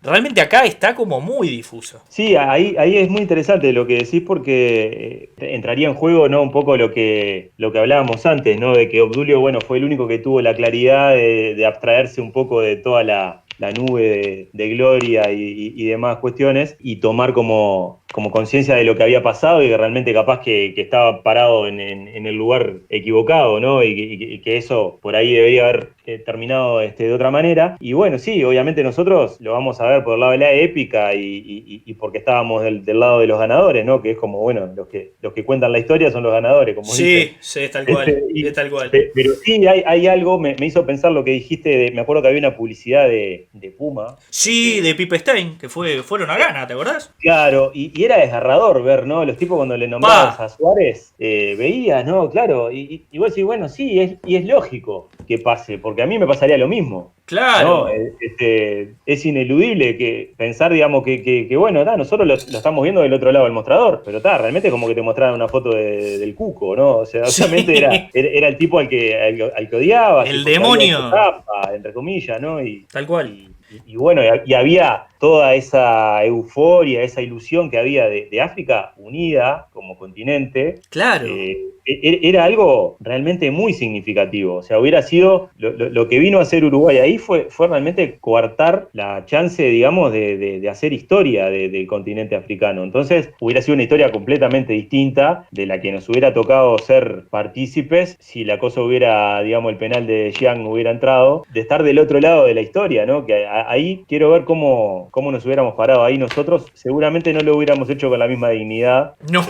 Realmente acá está como muy difuso. Sí, ahí es muy interesante lo que decís, porque entraría en juego, ¿no? Un poco lo que hablábamos antes, ¿no? De que Obdulio, bueno, fue el único que tuvo la claridad de abstraerse un poco de toda la nube de gloria y demás cuestiones, y tomar como conciencia de lo que había pasado, y que realmente capaz que estaba parado en el lugar equivocado, ¿no? Y que eso por ahí debería haber terminado de otra manera. Y bueno, sí, obviamente nosotros lo vamos a ver por el lado de la épica y porque estábamos del lado de los ganadores, ¿no? Que es como, bueno, los que cuentan la historia son los ganadores, como dicen. Sí, es tal cual, es tal cual. Pero sí, hay algo, me hizo pensar lo que dijiste, me acuerdo que había una publicidad de Puma. Sí, de Pipe Stein, que fueron a Ghana, ¿te acordás? Claro, y era desgarrador ver, ¿no? Los tipos cuando le nombrabas a Suárez, veías, ¿no? Claro, y vos decís, bueno, sí, es lógico que pase, porque a mí me pasaría lo mismo. Claro. ¿No? Es ineludible que pensar, digamos, que bueno, nosotros lo estamos viendo del otro lado del mostrador, pero realmente es como que te mostraran una foto del Cuco, ¿no? O sea, obviamente sí. era el tipo al que odiaba. El demonio. Tapa, entre comillas, ¿no? Tal cual. Y bueno, y había toda esa euforia, esa ilusión que había de África unida como continente. Claro. Era algo realmente muy significativo. O sea, hubiera sido lo que vino a hacer Uruguay ahí fue realmente coartar la chance, digamos, de hacer historia del continente africano. Entonces, hubiera sido una historia completamente distinta de la que nos hubiera tocado ser partícipes si la cosa hubiera, digamos, el penal de Jean hubiera entrado, de estar del otro lado de la historia, ¿no? Que ahí quiero ver cómo nos hubiéramos parado ahí nosotros. Seguramente no lo hubiéramos hecho con la misma dignidad. No.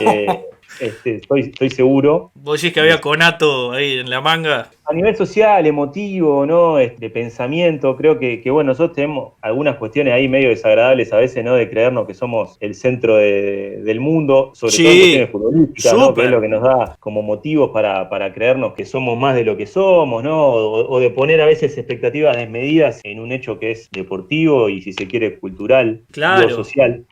Estoy seguro. ¿Vos decís que había conato ahí en la manga? A nivel social, emotivo, ¿no? De pensamiento, creo que bueno, nosotros tenemos algunas cuestiones ahí medio desagradables a veces, ¿no? De creernos que somos el centro del mundo, sobre todo en cuestiones futbolísticas, ¿no? Que es lo que nos da como motivos para creernos que somos más de lo que somos, ¿no? O de poner a veces expectativas desmedidas en un hecho que es deportivo y, si se quiere, cultural, claro, o social.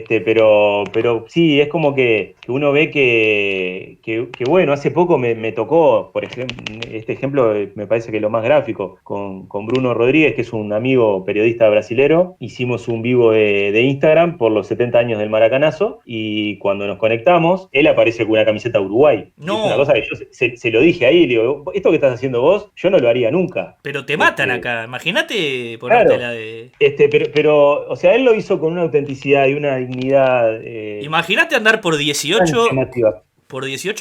Pero sí, es como que uno ve que bueno, hace poco me tocó, por ejemplo, este ejemplo me parece que es lo más gráfico, con Bruno Rodríguez, que es un amigo periodista brasilero. Hicimos un vivo de Instagram por los 70 años del Maracanazo, y cuando nos conectamos, él aparece con una camiseta Uruguay. No. Es una cosa que yo se lo dije ahí, le digo, esto que estás haciendo vos, yo no lo haría nunca. Pero te matan acá, imagínate ponértela de... Pero, o sea, él lo hizo con una autenticidad y una dignidad. Imagínate andar por 18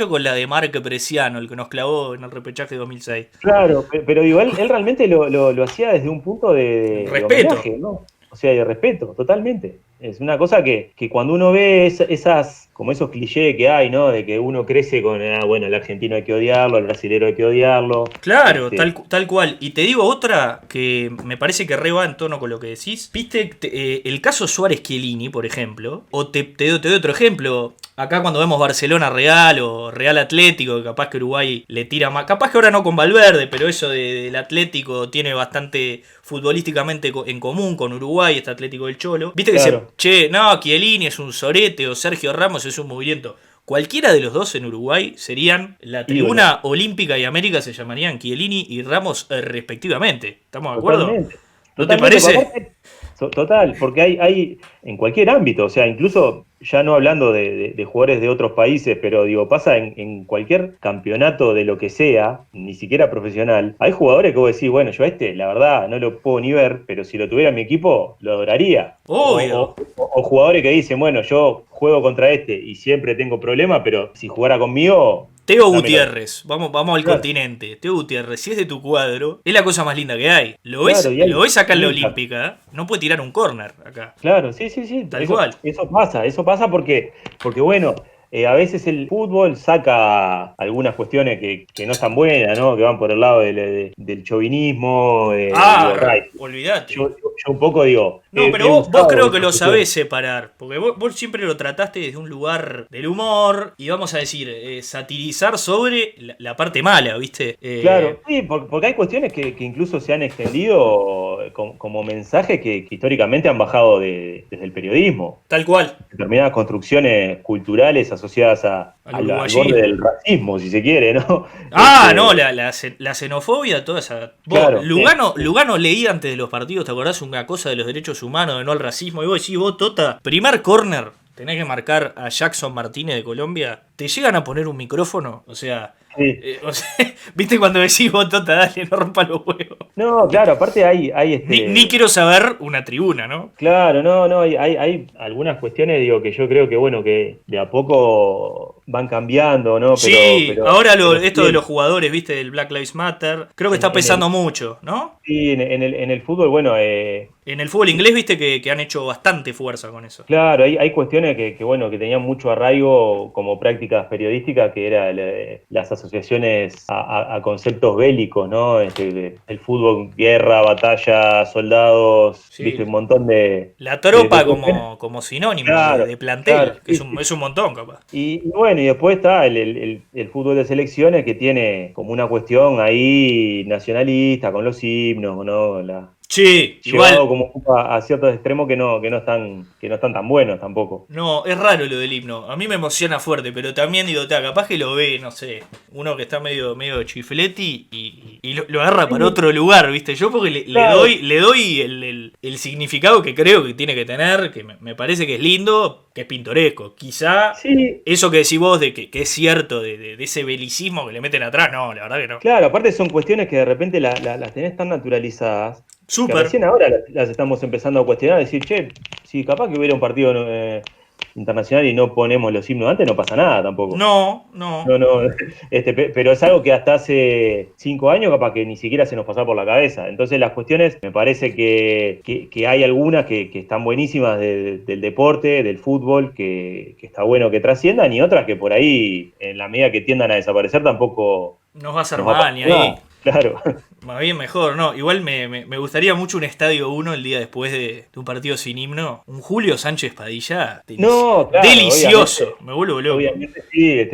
con la de Marc Preciano, el que nos clavó en el repechaje de 2006. Claro, pero digo, él realmente lo hacía desde un punto de respeto, homenaje, ¿no? O sea, de respeto, totalmente. Es una cosa que cuando uno ve esas, como esos clichés que hay, ¿no? De que uno crece con, bueno, el argentino hay que odiarlo, el brasilero hay que odiarlo. Claro, tal cual. Y te digo otra que me parece que re va en tono con lo que decís. Viste, el caso Suárez-Chiellini, por ejemplo, o te doy otro ejemplo. Acá cuando vemos Barcelona-Real o Real Atlético, que capaz que Uruguay le tira más, capaz que ahora no con Valverde, pero eso del Atlético tiene bastante futbolísticamente en común con Uruguay, este Atlético del Cholo. Viste que claro. Chiellini es un sorete, o Sergio Ramos es un movimiento. Cualquiera de los dos en Uruguay serían la tribuna olímpica y América, se llamarían Chiellini y Ramos respectivamente. ¿Estamos de acuerdo? Totalmente. ¿No te parece? Total, porque hay en cualquier ámbito, o sea, incluso ya no hablando de jugadores de otros países, pero digo, pasa en cualquier campeonato de lo que sea, ni siquiera profesional, hay jugadores que vos decís, bueno, yo la verdad no lo puedo ni ver, pero si lo tuviera en mi equipo, lo adoraría. Obvio. O jugadores que dicen, bueno, yo juego contra y siempre tengo problemas, pero si jugara conmigo... Teo Gutiérrez, vamos al continente. Teo Gutiérrez, si es de tu cuadro, es la cosa más linda que hay. ¿Lo ves acá en la Olímpica? No puede tirar un córner acá. Claro, sí. Tal cual. Eso pasa porque bueno, a veces el fútbol saca algunas cuestiones que no están buenas, ¿no? Que van por el lado del chauvinismo. Olvídate. Yo un poco digo... No, pero vos creo que lo sabés separar, porque vos siempre lo trataste desde un lugar del humor y vamos a decir, satirizar sobre la parte mala, ¿viste? Claro, sí, porque hay cuestiones que incluso se han extendido como mensajes que históricamente han bajado desde el periodismo. Tal cual. Determinadas construcciones culturales asociadas al borde del racismo, si se quiere, ¿no? No, la xenofobia, toda esa... Claro, Lugano leía antes de los partidos, ¿te acordás? Una cosa de los derechos humanos, de no al racismo. Y vos decís, Tota, primer córner, tenés que marcar a Jackson Martínez de Colombia. ¿Te llegan a poner un micrófono? O sea... Sí. ¿Viste cuando decís vos, Tota, dale, no rompa los huevos? No, claro, aparte hay Ni quiero saber una tribuna, ¿no? Claro, no, hay algunas cuestiones, digo, que yo creo que, bueno, que de a poco van cambiando, ¿no? Pero ahora esto de los jugadores, ¿viste? Del Black Lives Matter, creo que está pesando mucho, ¿no? Sí, en el fútbol, bueno... en el fútbol inglés, viste que han hecho bastante fuerza con eso. Claro, hay cuestiones que, bueno, que tenían mucho arraigo como prácticas periodísticas, que era las asociaciones a conceptos bélicos, ¿no? El fútbol, guerra, batalla, soldados, sí. Viste, un montón de... La tropa como sinónimo, claro, de plantel, claro, que es un montón, capaz. Y bueno, y después está el fútbol de selecciones, que tiene como una cuestión ahí nacionalista, con los himnos, ¿no? Sí, llevado como a ciertos extremos que no están tan buenos tampoco. No, es raro lo del himno. A mí me emociona fuerte, pero también digo, capaz que lo ve, no sé, uno que está medio chifleti y lo agarra para otro lugar, ¿viste? Yo porque le doy el significado que creo que tiene que tener, que me parece que es lindo, que es pintoresco. Quizá eso que decís vos de que es cierto, de ese belicismo que le meten atrás, no, la verdad que no. Claro, aparte son cuestiones que de repente las tenés tan naturalizadas. Súper. Que recién ahora las estamos empezando a cuestionar, decir, che, si capaz que hubiera un partido internacional y no ponemos los himnos antes, no pasa nada tampoco. No. Pero es algo que hasta hace 5 años capaz que ni siquiera se nos pasaba por la cabeza. Entonces las cuestiones, me parece que hay algunas que están buenísimas del deporte, del fútbol, que está bueno que trasciendan, y otras que por ahí, en la medida que tiendan a desaparecer, tampoco nos va a hacer mal ni ahí. Claro. Más bien mejor, no. Igual me gustaría mucho un Estadio 1 el día después de un partido sin himno. Un Julio Sánchez Padilla. No, claro, delicioso. Me vuelvo loco. Obviamente sí,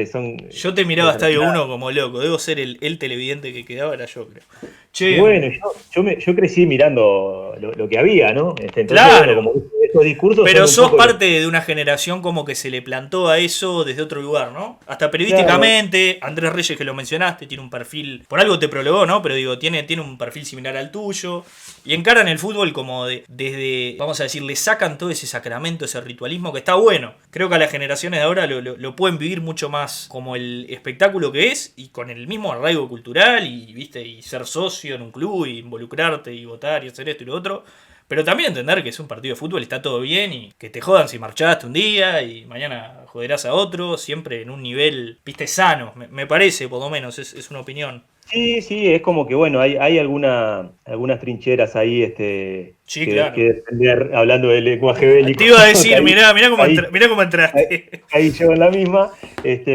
yo te miraba Estadio 1 como loco. Debo ser el televidente que quedaba, era yo, creo. Che, bueno, yo crecí mirando lo que había, ¿no? Entonces, claro. Bueno, como estos discursos. Pero sos parte de una generación como que se le plantó a eso desde otro lugar, ¿no? Hasta periodísticamente, claro. Andrés Reyes, que lo mencionaste, tiene un perfil, por algo te prologó, ¿no? Pero digo, tiene un perfil similar al tuyo. Y encaran el fútbol como desde, vamos a decir, le sacan todo ese sacramento, ese ritualismo que está bueno. Creo que a las generaciones de ahora lo pueden vivir mucho más como el espectáculo que es y con el mismo arraigo cultural y ser socio en un club y involucrarte y votar y hacer esto y lo otro. Pero también entender que es un partido de fútbol, está todo bien y que te jodan si marchaste un día y mañana joderás a otro, siempre en un nivel, viste, sano, me parece, por lo menos, es una opinión. Sí, es como que, bueno, hay algunas trincheras ahí sí, claro. que defender, hablando del lenguaje bélico. Te iba a decir, mirá cómo entraste. Ahí llevo en la misma,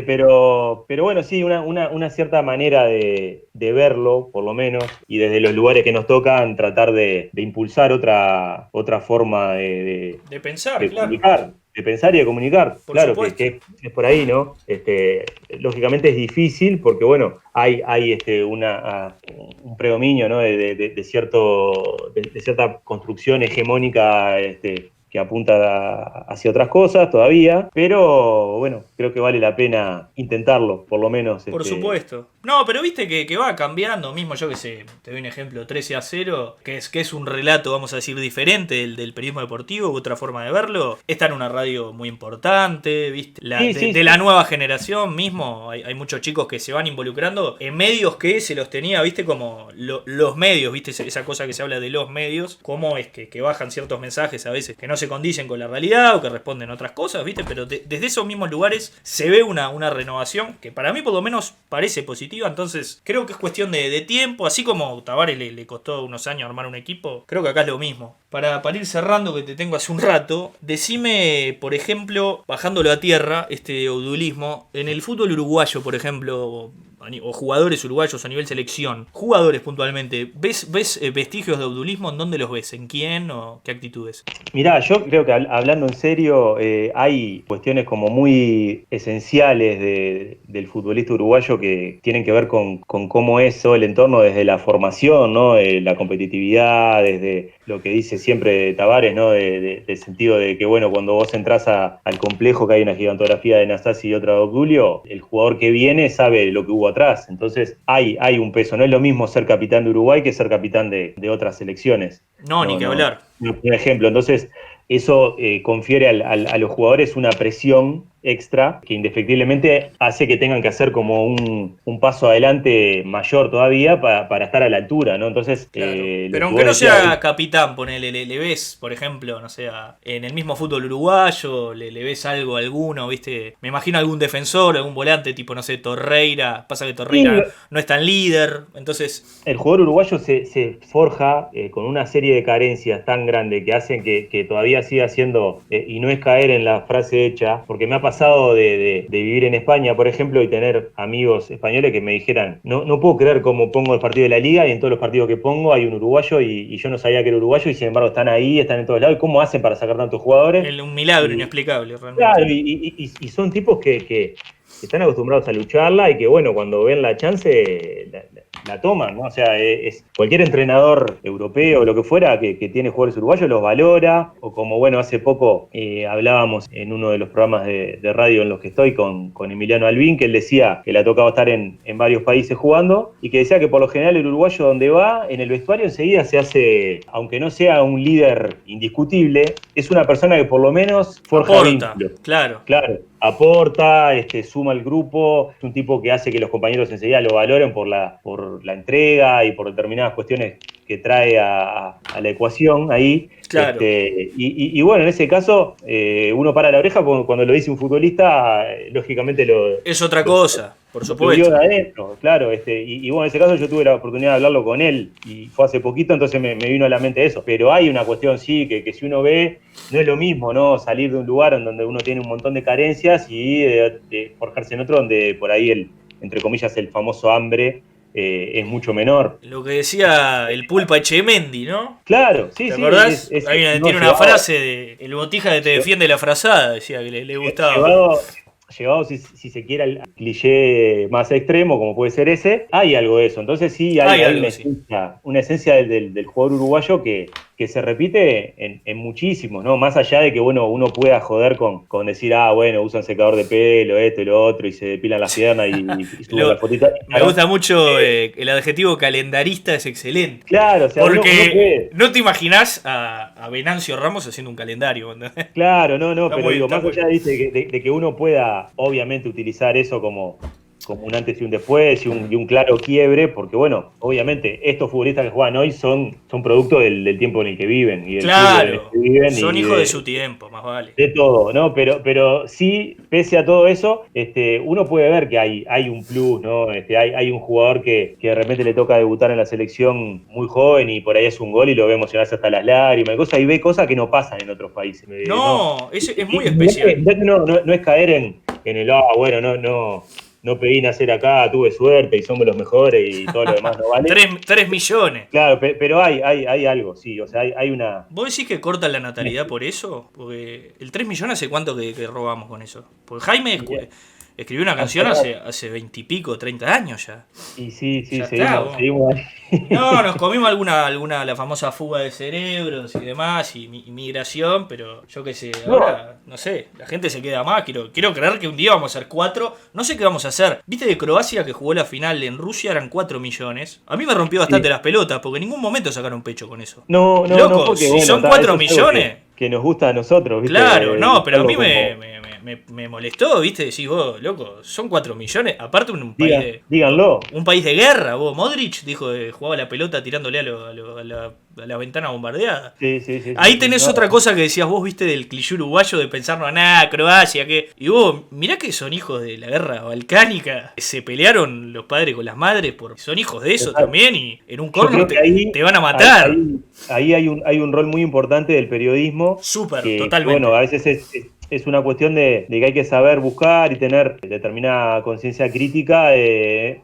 pero bueno, sí, una cierta manera de verlo, por lo menos, y desde los lugares que nos tocan, tratar de impulsar otra forma de pensar, de claro. comunicar. De pensar y de comunicar, por claro, supuesto. que es por ahí, ¿no? Lógicamente es difícil porque, bueno, hay un predominio, ¿no? de cierta construcción hegemónica que apunta hacia otras cosas todavía, pero bueno, creo que vale la pena intentarlo, por lo menos. Por supuesto. No, pero viste que va cambiando, mismo yo que sé, te doy un ejemplo, 13-0, que es un relato, vamos a decir, diferente del periodismo deportivo, u otra forma de verlo. Está en una radio muy importante, viste, de la nueva generación mismo, hay muchos chicos que se van involucrando en medios que se los tenía, viste, como los medios, viste, esa cosa que se habla de los medios, cómo es que bajan ciertos mensajes a veces que no se se condicen con la realidad o que responden a otras cosas, ¿viste? Pero desde esos mismos lugares se ve una renovación que para mí por lo menos parece positiva. Entonces creo que es cuestión de tiempo. Así como a Tavares le costó unos años armar un equipo, creo que acá es lo mismo. Para ir cerrando, que te tengo hace un rato, decime, por ejemplo, bajándolo a tierra, este odulismo, en el fútbol uruguayo, por ejemplo, o jugadores uruguayos a nivel selección, jugadores puntualmente, ¿ves vestigios de odulismo? ¿En dónde los ves? ¿En quién o qué actitudes? Mirá, yo creo que hablando en serio, hay cuestiones como muy esenciales del futbolista uruguayo que tienen que ver con cómo es todo el entorno desde la formación, ¿no? La competitividad, desde lo que dice siempre Tavares, ¿no? Del sentido de que, bueno, cuando vos entrás al complejo, que hay una gigantografía de Nastasi y otra de Obdulio, el jugador que viene sabe lo que hubo atrás. Entonces hay un peso. No es lo mismo ser capitán de Uruguay que ser capitán de otras selecciones. No, ni que hablar. Un ejemplo. Entonces, eso confiere a los jugadores una presión extra que indefectiblemente hace que tengan que hacer como un paso adelante mayor todavía para estar a la altura, ¿no? Entonces, claro. Pero aunque no sea capitán, ponele, le ves, por ejemplo, no sé, en el mismo fútbol uruguayo, le ves algo a alguno, ¿viste? Me imagino algún defensor, algún volante, tipo, no sé, Torreira. Pasa que Torreira no es tan líder, entonces... El jugador uruguayo se forja con una serie de carencias tan grandes que hacen que todavía siga siendo, y no es caer en la frase hecha, porque me ha pasado de vivir en España, por ejemplo, y tener amigos españoles que me dijeran, no puedo creer cómo pongo el partido de la Liga y en todos los partidos que pongo hay un uruguayo y yo no sabía que era uruguayo y sin embargo están ahí, están en todos lados. ¿Y cómo hacen para sacar tantos jugadores? Un milagro inexplicable, realmente. Claro, y son tipos que están acostumbrados a lucharla y que, bueno, cuando ven la chance la toman, ¿no? O sea, cualquier entrenador europeo o lo que fuera que tiene jugadores uruguayos los valora, o como, bueno, hace poco hablábamos en uno de los programas de radio en los que estoy con Emiliano Albín, que él decía que le ha tocado estar en varios países jugando y que decía que por lo general el uruguayo donde va, en el vestuario enseguida se hace, aunque no sea un líder indiscutible, es una persona que por lo menos forja vínculos. Claro. Aporta, suma al grupo, es un tipo que hace que los compañeros enseguida lo valoren por la entrega y por determinadas cuestiones que trae a la ecuación ahí. Claro. Y bueno, en ese caso, uno para la oreja cuando lo dice un futbolista, lógicamente es otra cosa, por supuesto. Lo vio de adentro, claro. Y bueno, en ese caso yo tuve la oportunidad de hablarlo con él y fue hace poquito, entonces me vino a la mente eso. Pero hay una cuestión, sí, que si uno ve, no es lo mismo, ¿no? Salir de un lugar en donde uno tiene un montón de carencias y de forjarse en otro donde por ahí entre comillas, el famoso hambre es mucho menor. Lo que decía el Pulpa Echemendi, ¿no? Claro, sí, ¿te sí. acordás? Tiene una frase de el Botija que te defiende la frazada, decía que le gustaba. Llevado si se quiere al cliché más extremo, como puede ser ese, hay algo de eso. Entonces sí, hay una esencia del jugador uruguayo que se repite en muchísimos, ¿no? Más allá de que, bueno, uno pueda joder con decir, bueno, usan secador de pelo, esto y lo otro, y se depilan las piernas y suben la fotita. Me gusta mucho el adjetivo calendarista, es excelente. Claro, o sea, porque no te imaginás a Venancio Ramos haciendo un calendario. Claro, no, pero digo, más allá de que uno pueda, obviamente, utilizar eso como un antes y un después y un claro quiebre, porque bueno, obviamente estos futbolistas que juegan hoy son producto del tiempo en el que viven. Y del claro, en el que viven son hijos de su tiempo, más vale. De todo, ¿no? Pero sí, pese a todo eso, uno puede ver que hay un plus, ¿no? Hay un jugador que de repente le toca debutar en la selección muy joven y por ahí es un gol y lo ve emocionarse hasta las lágrimas y ve cosas que no pasan en otros países. No, es muy especial. No es caer en el, no pedí nacer acá, tuve suerte y somos los mejores y todo lo demás no vale. 3 millones. Claro, pero hay algo, sí, o sea, hay una... ¿Vos decís que cortan la natalidad por eso? Porque el 3 millones, ¿hace cuánto que robamos con eso? Porque Jaime escribió una canción hace 20 y pico, 30 años ya. Y sí, ya seguimos ahí. No, nos comimos alguna la famosa fuga de cerebros y demás, y migración, pero yo qué sé, ahora, no sé, la gente se queda más, quiero creer que un día vamos a ser 4, no sé qué vamos a hacer. Viste de Croacia que jugó la final en Rusia eran 4 millones. A mí me rompió bastante las pelotas, porque en ningún momento sacaron pecho con eso. No, loco, porque, si son 4 millones... Que nos gusta a nosotros, ¿viste? Claro, no, pero a mí me me molestó, ¿viste? Decís vos, loco, son 4 millones. Aparte Díganlo. un país de guerra, vos. Modric dijo que jugaba la pelota tirándole a la ventana bombardeada. Sí. Ahí tenés otra cosa que decías vos, ¿viste? Del cliché uruguayo de pensar, no, nada, Croacia, que... Y vos, mirá que son hijos de la guerra balcánica. Se pelearon los padres con las madres, son hijos de eso. Exacto. También, y en un corno te van a matar. Ahí hay un rol muy importante del periodismo. Súper, totalmente. Bueno, a veces es una cuestión de que hay que saber buscar y tener determinada conciencia crítica, en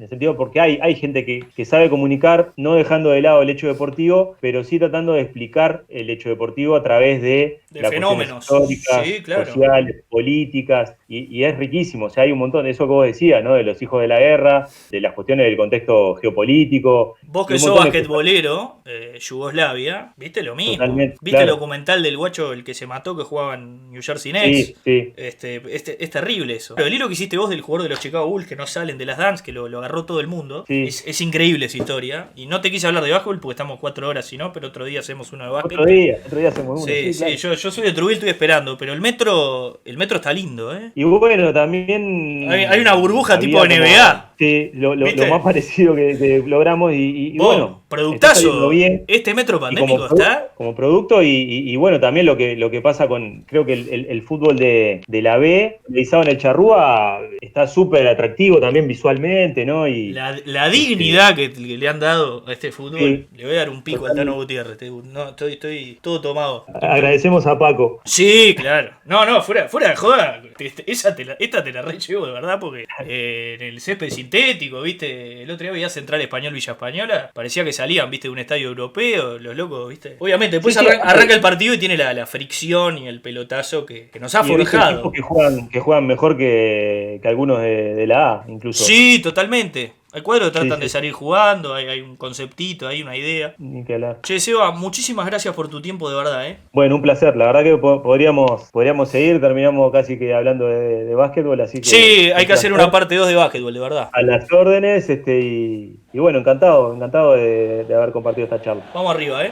el sentido porque hay gente que sabe comunicar, no dejando de lado el hecho deportivo, pero sí tratando de explicar el hecho deportivo a través de fenómenos históricas, sí, claro, sociales, políticas, y es riquísimo. O sea, hay un montón de eso que vos decías, ¿no? De los hijos de la guerra, de las cuestiones del contexto geopolítico. Vos que sos basquetbolero, Yugoslavia, viste lo mismo. Totalmente, viste el documental del guacho, el que se mató, que jugaba en New Jersey Nets. Sí. Es terrible eso. Pero el hilo que hiciste vos del jugador de los Chicago Bulls que no salen de las dance, que lo agarró todo el mundo, sí. Es increíble esa historia. Y no te quise hablar de básquetbol porque estamos 4 horas, si no, pero otro día hacemos uno de básquet. Otro día hacemos uno. Sí, claro. Yo soy de Trujillo, estoy esperando, pero el metro está lindo, ¿eh? Y bueno, también... Hay una burbuja tipo NBA. Sí, lo más parecido que logramos y bueno... Productazo. Este metro pandémico está... Como producto y bueno, también lo que pasa con... Creo que el fútbol de la B, realizado en el Charrúa, está súper atractivo también visualmente, ¿no? Y la dignidad que le han dado a este fútbol, sí, le voy a dar un pico al Tano Gutiérrez. No, estoy todo tomado. Agradecemos a Paco. Sí, claro. No, fuera de joda. Esta te la re llevo, de verdad, porque en el césped sintético, ¿viste? El otro día veía Central Español Villa Española, parecía que salían, ¿viste? De un estadio europeo, los locos, ¿viste? Obviamente, después arranca el partido y tiene la fricción y el pelotazo que nos ha forjado. Que juegan mejor que algunos de la A, incluso. Sí, totalmente. Al cuadro tratan de salir jugando, hay un conceptito, hay una idea. Ni que hablar. Che, Seba, muchísimas gracias por tu tiempo, de verdad, ¿eh? Bueno, un placer. La verdad que podríamos seguir, terminamos casi que hablando de básquetbol, así que... Sí, hay que hacer una parte 2 de básquetbol, de verdad. A las órdenes, y bueno, encantado de haber compartido esta charla. Vamos arriba, ¿eh?